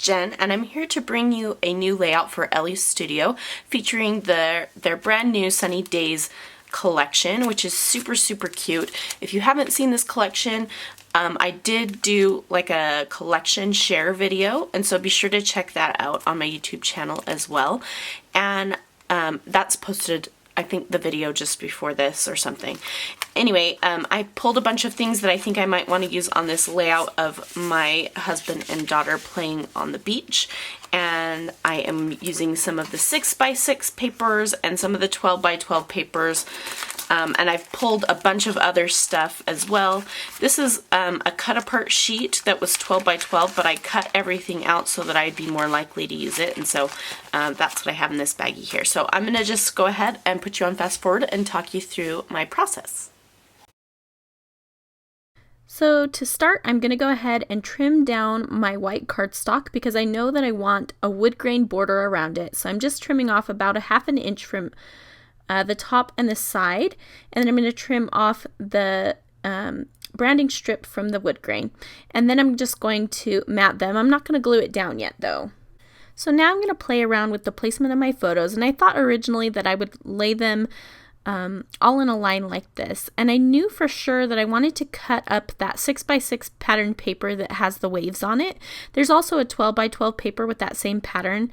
Jen, and I'm here to bring you a new layout for Elle's studio featuring their brand new Sunny Days collection, which is super cute. If you haven't seen this collection, I did do like a collection share video, and so be sure to check that out on my YouTube channel as well. And that's posted, I think, the video just before this or something. Anyway, I pulled a bunch of things that I think I might want to use on this layout of my husband and daughter playing on the beach. And I am using some of the 6x6 papers and some of the 12x12 papers. And I've pulled a bunch of other stuff as well. This is a cut apart sheet that was 12x12, but I cut everything out so that I'd be more likely to use it. And so that's what I have in this baggie here. So I'm gonna just go ahead and put you on fast forward and talk you through my process. So to start, I'm going to go ahead and trim down my white cardstock because I know that I want a wood grain border around it. So I'm just trimming off about a ½ inch from the top and the side, and then I'm going to trim off the branding strip from the wood grain. And then I'm just going to mat them. I'm not going to glue it down yet though. So now I'm going to play around with the placement of my photos, and I thought originally that I would lay them all in a line like this, and I knew for sure that I wanted to cut up that 6x6 pattern paper that has the waves on it. There's also a 12x12 paper with that same pattern,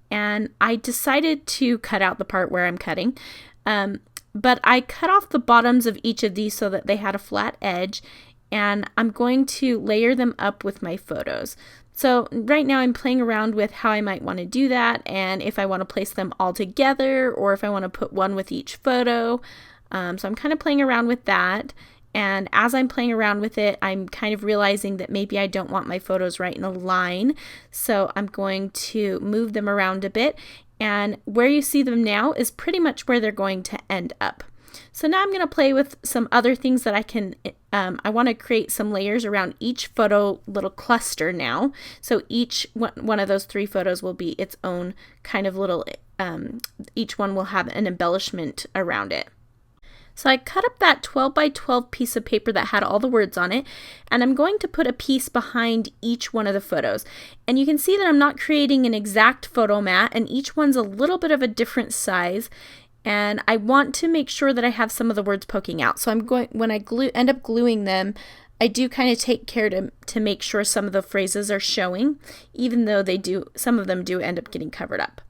and I decided to cut out the part where I'm cutting, but I cut off the bottoms of each of these so that they had a flat edge, and I'm going to layer them up with my photos. So right now I'm playing around with how I might want to do that, and if I want to place them all together or if I want to put one with each photo. So I'm kind of playing around with that, and as I'm playing around with it, I'm kind of realizing that maybe I don't want my photos right in a line, so I'm going to move them around a bit, and where you see them now is pretty much where they're going to end up. So now I'm going to play with some other things that I can, I want to create some layers around each photo little cluster now. So each one of those 3 photos will be its own kind of little, each one will have an embellishment around it. So I cut up that 12x12 piece of paper that had all the words on it, and I'm going to put a piece behind each one of the photos. And you can see that I'm not creating an exact photo mat, and each one's a little bit of a different size. And I want to make sure that I have some of the words poking out. So I'm going, when I end up gluing them, I do kind of take care to make sure some of the phrases are showing, even though some of them do end up getting covered up.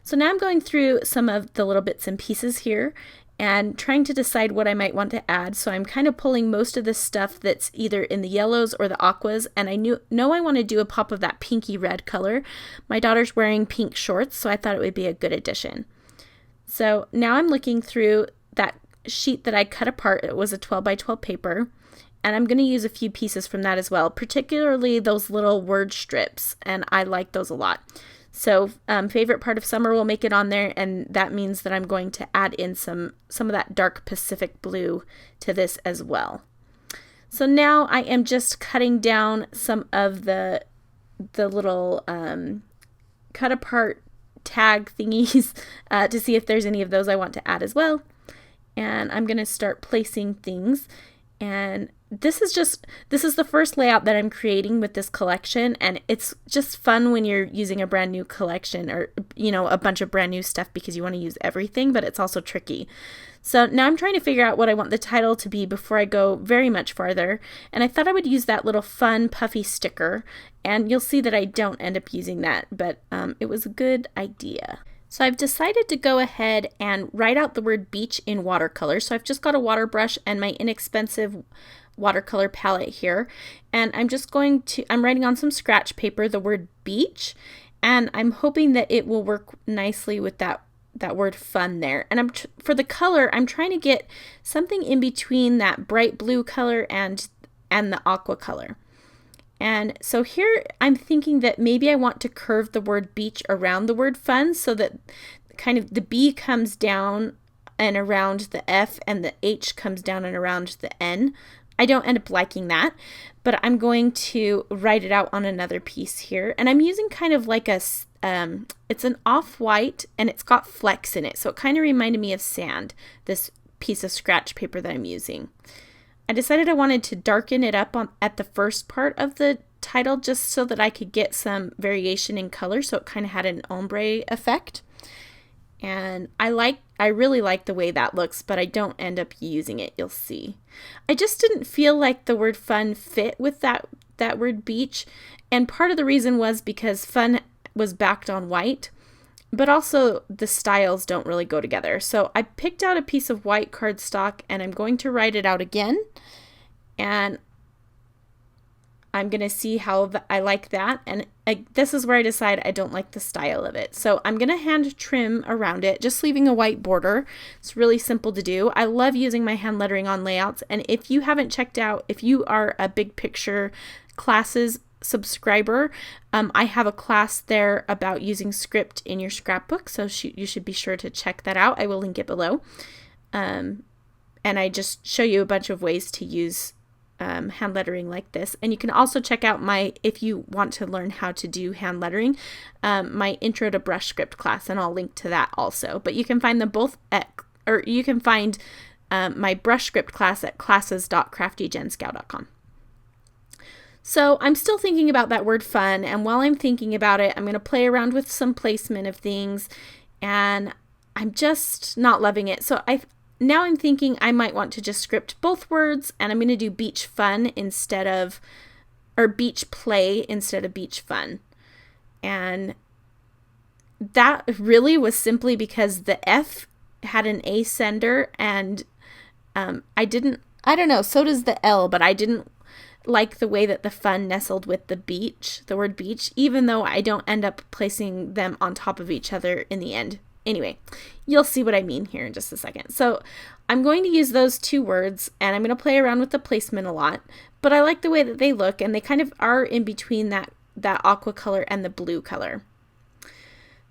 So now I'm going through some of the little bits and pieces here and trying to decide what I might want to add. So I'm kind of pulling most of the stuff that's either in the yellows or the aquas, and I know I want to do a pop of that pinky red color. My daughter's wearing pink shorts, so I thought it would be a good addition. So now I'm looking through that sheet that I cut apart. It was a 12x12 paper, and I'm going to use a few pieces from that as well, particularly those little word strips, and I like those a lot. So favorite part of summer will make it on there, and that means that I'm going to add in some of that dark Pacific blue to this as well. So now I am just cutting down some of the little cut apart tag thingies to see if there's any of those I want to add as well. And I'm going to start placing things, and this is the first layout that I'm creating with this collection, and it's just fun when you're using a brand new collection or a bunch of brand new stuff because you want to use everything, but it's also tricky. So now I'm trying to figure out what I want the title to be before I go very much farther, and I thought I would use that little fun puffy sticker, and you'll see that I don't end up using that, but it was a good idea. So I've decided to go ahead and write out the word beach in watercolor. So I've just got a water brush and my inexpensive watercolor palette here, and I'm writing on some scratch paper the word beach, and I'm hoping that it will work nicely with that word fun there. And for the color, I'm trying to get something in between that bright blue color and the aqua color. And so here I'm thinking that maybe I want to curve the word beach around the word fun so that kind of the B comes down and around the F and the H comes down and around the N. I don't end up liking that, but I'm going to write it out on another piece here. And I'm using kind of like it's an off-white and it's got flecks in it. So it kind of reminded me of sand, this piece of scratch paper that I'm using. I decided I wanted to darken it up at the first part of the title just so that I could get some variation in color, so it kind of had an ombre effect. And I really like the way that looks, but I don't end up using it, you'll see. I just didn't feel like the word fun fit with that word beach, and part of the reason was because fun was backed on white, but also the styles don't really go together. So I picked out a piece of white cardstock and I'm going to write it out again, and I'm going to see how I like that, and this is where I decide I don't like the style of it. So I'm going to hand trim around it, just leaving a white border. It's really simple to do. I love using my hand lettering on layouts, and if you haven't checked out, if you are a Big Picture Classes subscriber, I have a class there about using script in your scrapbook, so you should be sure to check that out. I will link it below. And I just show you a bunch of ways to use hand lettering like this. And you can also check out if you want to learn how to do hand lettering, my Intro to Brush Script class, and I'll link to that also. But you can find them both you can find my brush script class at classes.craftyjenschow.com. So I'm still thinking about that word fun, and while I'm thinking about it, I'm going to play around with some placement of things, and I'm just not loving it. So now I'm thinking I might want to just script both words, and I'm going to do beach fun or beach play instead of beach fun. And that really was simply because the F had an A sender, and I don't know, so does the L, but I didn't like the way that the fun nestled with the word beach, even though I don't end up placing them on top of each other in the end. Anyway, you'll see what I mean here in just a second. So I'm going to use those two words, and I'm going to play around with the placement a lot, but I like the way that they look, and they kind of are in between that aqua color and the blue color.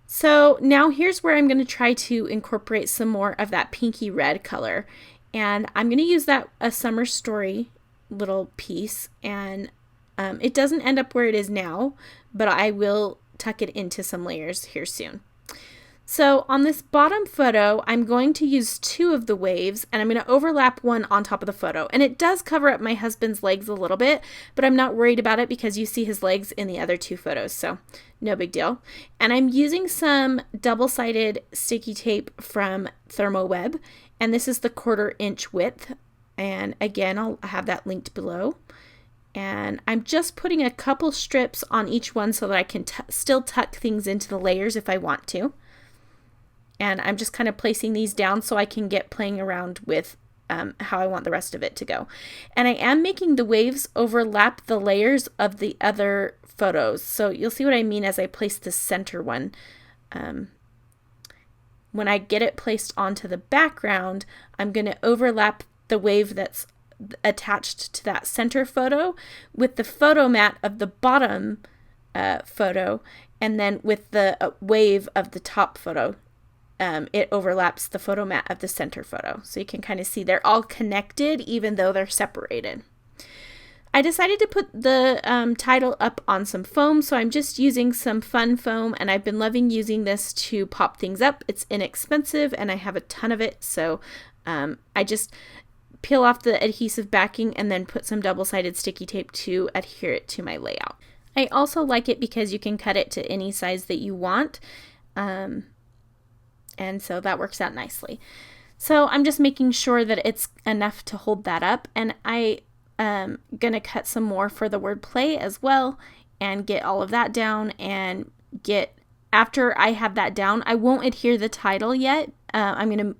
So now here's where I'm going to try to incorporate some more of that pinky red color, and I'm going to use a Summer Story little piece, and it doesn't end up where it is now, but I will tuck it into some layers here soon. So on this bottom photo, I'm going to use two of the waves, and I'm going to overlap one on top of the photo. And it does cover up my husband's legs a little bit, but I'm not worried about it because you see his legs in the other two photos, so no big deal. And I'm using some double-sided sticky tape from ThermoWeb, and this is the 1/4 inch width. And again, I'll have that linked below. And I'm just putting a couple strips on each one so that I can still tuck things into the layers if I want to. And I'm just kind of placing these down so I can get playing around with how I want the rest of it to go. And I am making the waves overlap the layers of the other photos. So you'll see what I mean as I place the center one. When I get it placed onto the background, I'm going to overlap the wave that's attached to that center photo with the photo mat of the bottom photo, and then with the wave of the top photo. It overlaps the photo mat of the center photo. So you can kind of see they're all connected even though they're separated. I decided to put the title up on some foam, so I'm just using some fun foam, and I've been loving using this to pop things up. It's inexpensive and I have a ton of it, so I just peel off the adhesive backing and then put some double-sided sticky tape to adhere it to my layout. I also like it because you can cut it to any size that you want, and so that works out nicely. So I'm just making sure that it's enough to hold that up, and I gonna cut some more for the word play as well and get all of that down, and after I have that down, I won't adhere the title yet. I'm gonna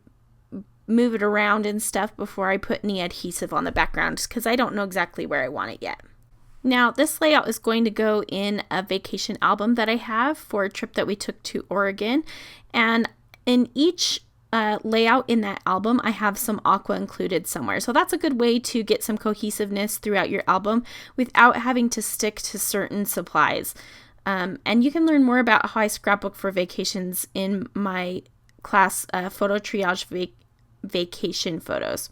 move it around and stuff before I put any adhesive on the background because I don't know exactly where I want it yet. Now this layout is going to go in a vacation album that I have for a trip that we took to Oregon, and in each layout in that album I have some aqua included somewhere, so that's a good way to get some cohesiveness throughout your album without having to stick to certain supplies. And you can learn more about how I scrapbook for vacations in my class Photo Triage Vacation Photos.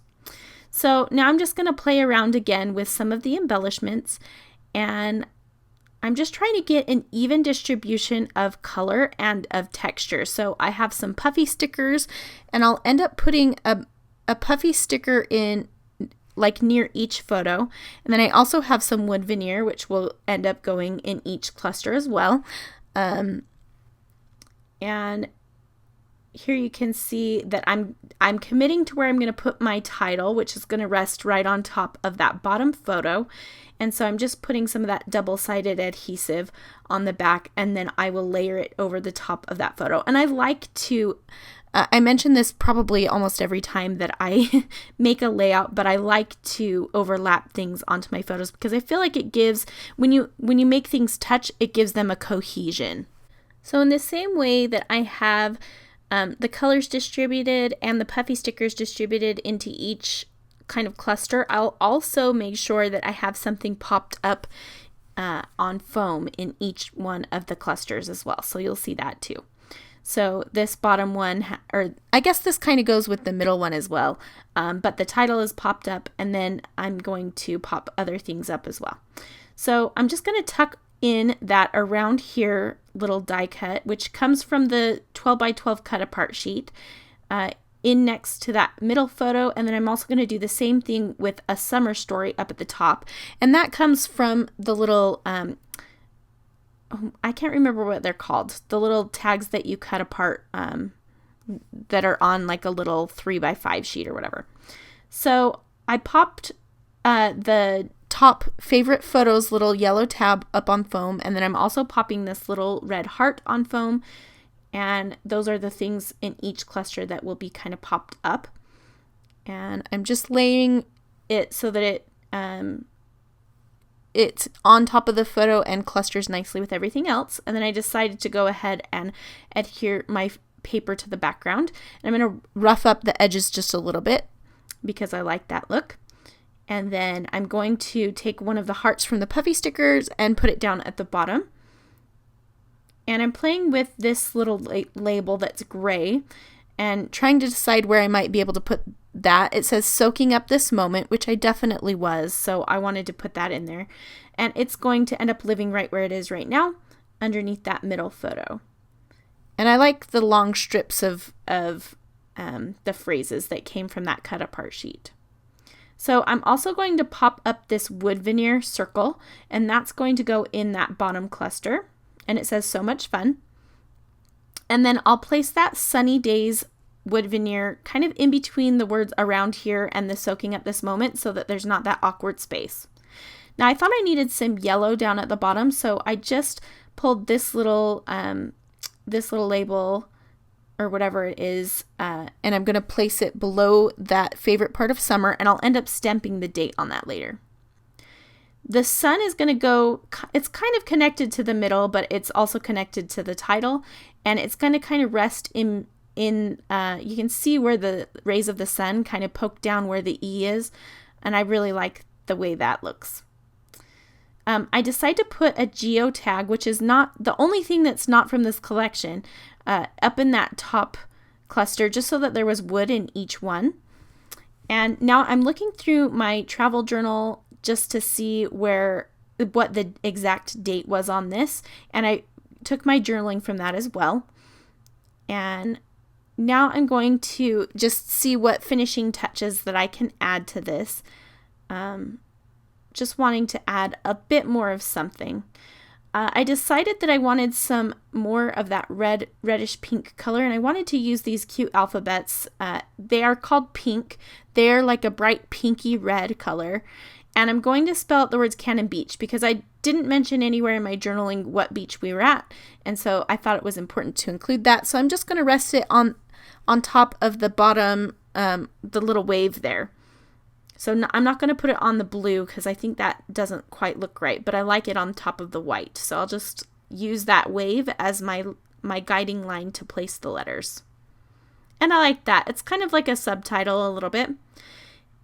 So now I'm just going to play around again with some of the embellishments, and I'm just trying to get an even distribution of color and of texture. So I have some puffy stickers, and I'll end up putting a puffy sticker in like near each photo. And then I also have some wood veneer, which will end up going in each cluster as well. And here you can see that I'm committing to where I'm going to put my title, which is going to rest right on top of that bottom photo. And so I'm just putting some of that double-sided adhesive on the back, and then I will layer it over the top of that photo. And I like to, I mention this probably almost every time that I make a layout, but I like to overlap things onto my photos because I feel like it gives, when you make things touch, it gives them a cohesion. So in the same way that I have the colors distributed and the puffy stickers distributed into each kind of cluster, I'll also make sure that I have something popped up on foam in each one of the clusters as well. So you'll see that too. So this bottom one, or I guess this kind of goes with the middle one as well, but the title is popped up, and then I'm going to pop other things up as well. So I'm just going to tuck in that around here little die cut, which comes from the 12 by 12 cut apart sheet, in next to that middle photo. And then I'm also going to do the same thing with a summer story up at the top, and that comes from the little I can't remember what they're called, the little tags that you cut apart that are on like a little 3 by 5 sheet or whatever. So I popped the top favorite photos little yellow tab up on foam, and then I'm also popping this little red heart on foam, and those are the things in each cluster that will be kind of popped up. And I'm just laying it so that it's on top of the photo and clusters nicely with everything else. And then I decided to go ahead and adhere my paper to the background. And I'm going to rough up the edges just a little bit because I like that look. And then I'm going to take one of the hearts from the puffy stickers and put it down at the bottom. And I'm playing with this little label that's gray and trying to decide where I might be able to put that. It says soaking up this moment, which I definitely was, so I wanted to put that in there. And it's going to end up living right where it is right now, underneath that middle photo. And I like the long strips of the phrases that came from that cut apart sheet. So I'm also going to pop up this wood veneer circle, and that's going to go in that bottom cluster. And it says so much fun. And then I'll place that sunny days wood veneer kind of in between the words around here and the soaking up this moment, so that there's not that awkward space. Now I thought I needed some yellow down at the bottom, so I just pulled this little label or whatever it is, and I'm going to place it below that favorite part of summer, and I'll end up stamping the date on that later. The sun is going to go, it's kind of connected to the middle, but it's also connected to the title, and it's going to kind of rest in you can see where the rays of the sun kind of poke down where the E is, and I really like the way that looks. I decided to put a geo tag, which is not the only thing that's not from this collection, up in that top cluster, just so that there was wood in each one. And now I'm looking through my travel journal just to see what the exact date was on this, and I took my journaling from that as well. And now I'm going to just see what finishing touches that I can add to this. Just wanting to add a bit more of something. I decided that I wanted some more of that reddish pink color, and I wanted to use these cute alphabets. They are called pink. They're like a bright pinky red color. And I'm going to spell out the words Cannon Beach because I didn't mention anywhere in my journaling what beach we were at. And so I thought it was important to include that. So I'm just going to rest it on top of the bottom, the little wave there. So I'm not going to put it on the blue because I think that doesn't quite look right, but I like it on top of the white. So I'll just use that wave as my guiding line to place the letters. And I like that. It's kind of like a subtitle a little bit.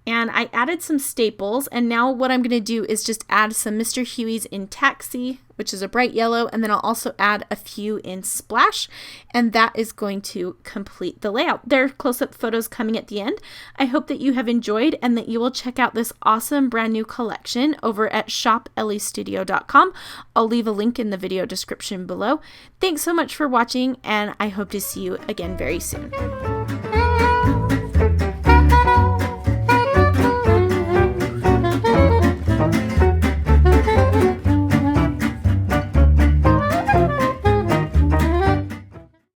And I added some staples, and now what I'm going to do is just add some Mr. Huey's in Taxi, which is a bright yellow, and then I'll also add a few in Splash, and that is going to complete the layout. There are close-up photos coming at the end. I hope that you have enjoyed and that you will check out this awesome brand new collection over at shopellestudio.com. I'll leave a link in the video description below. Thanks so much for watching, and I hope to see you again very soon.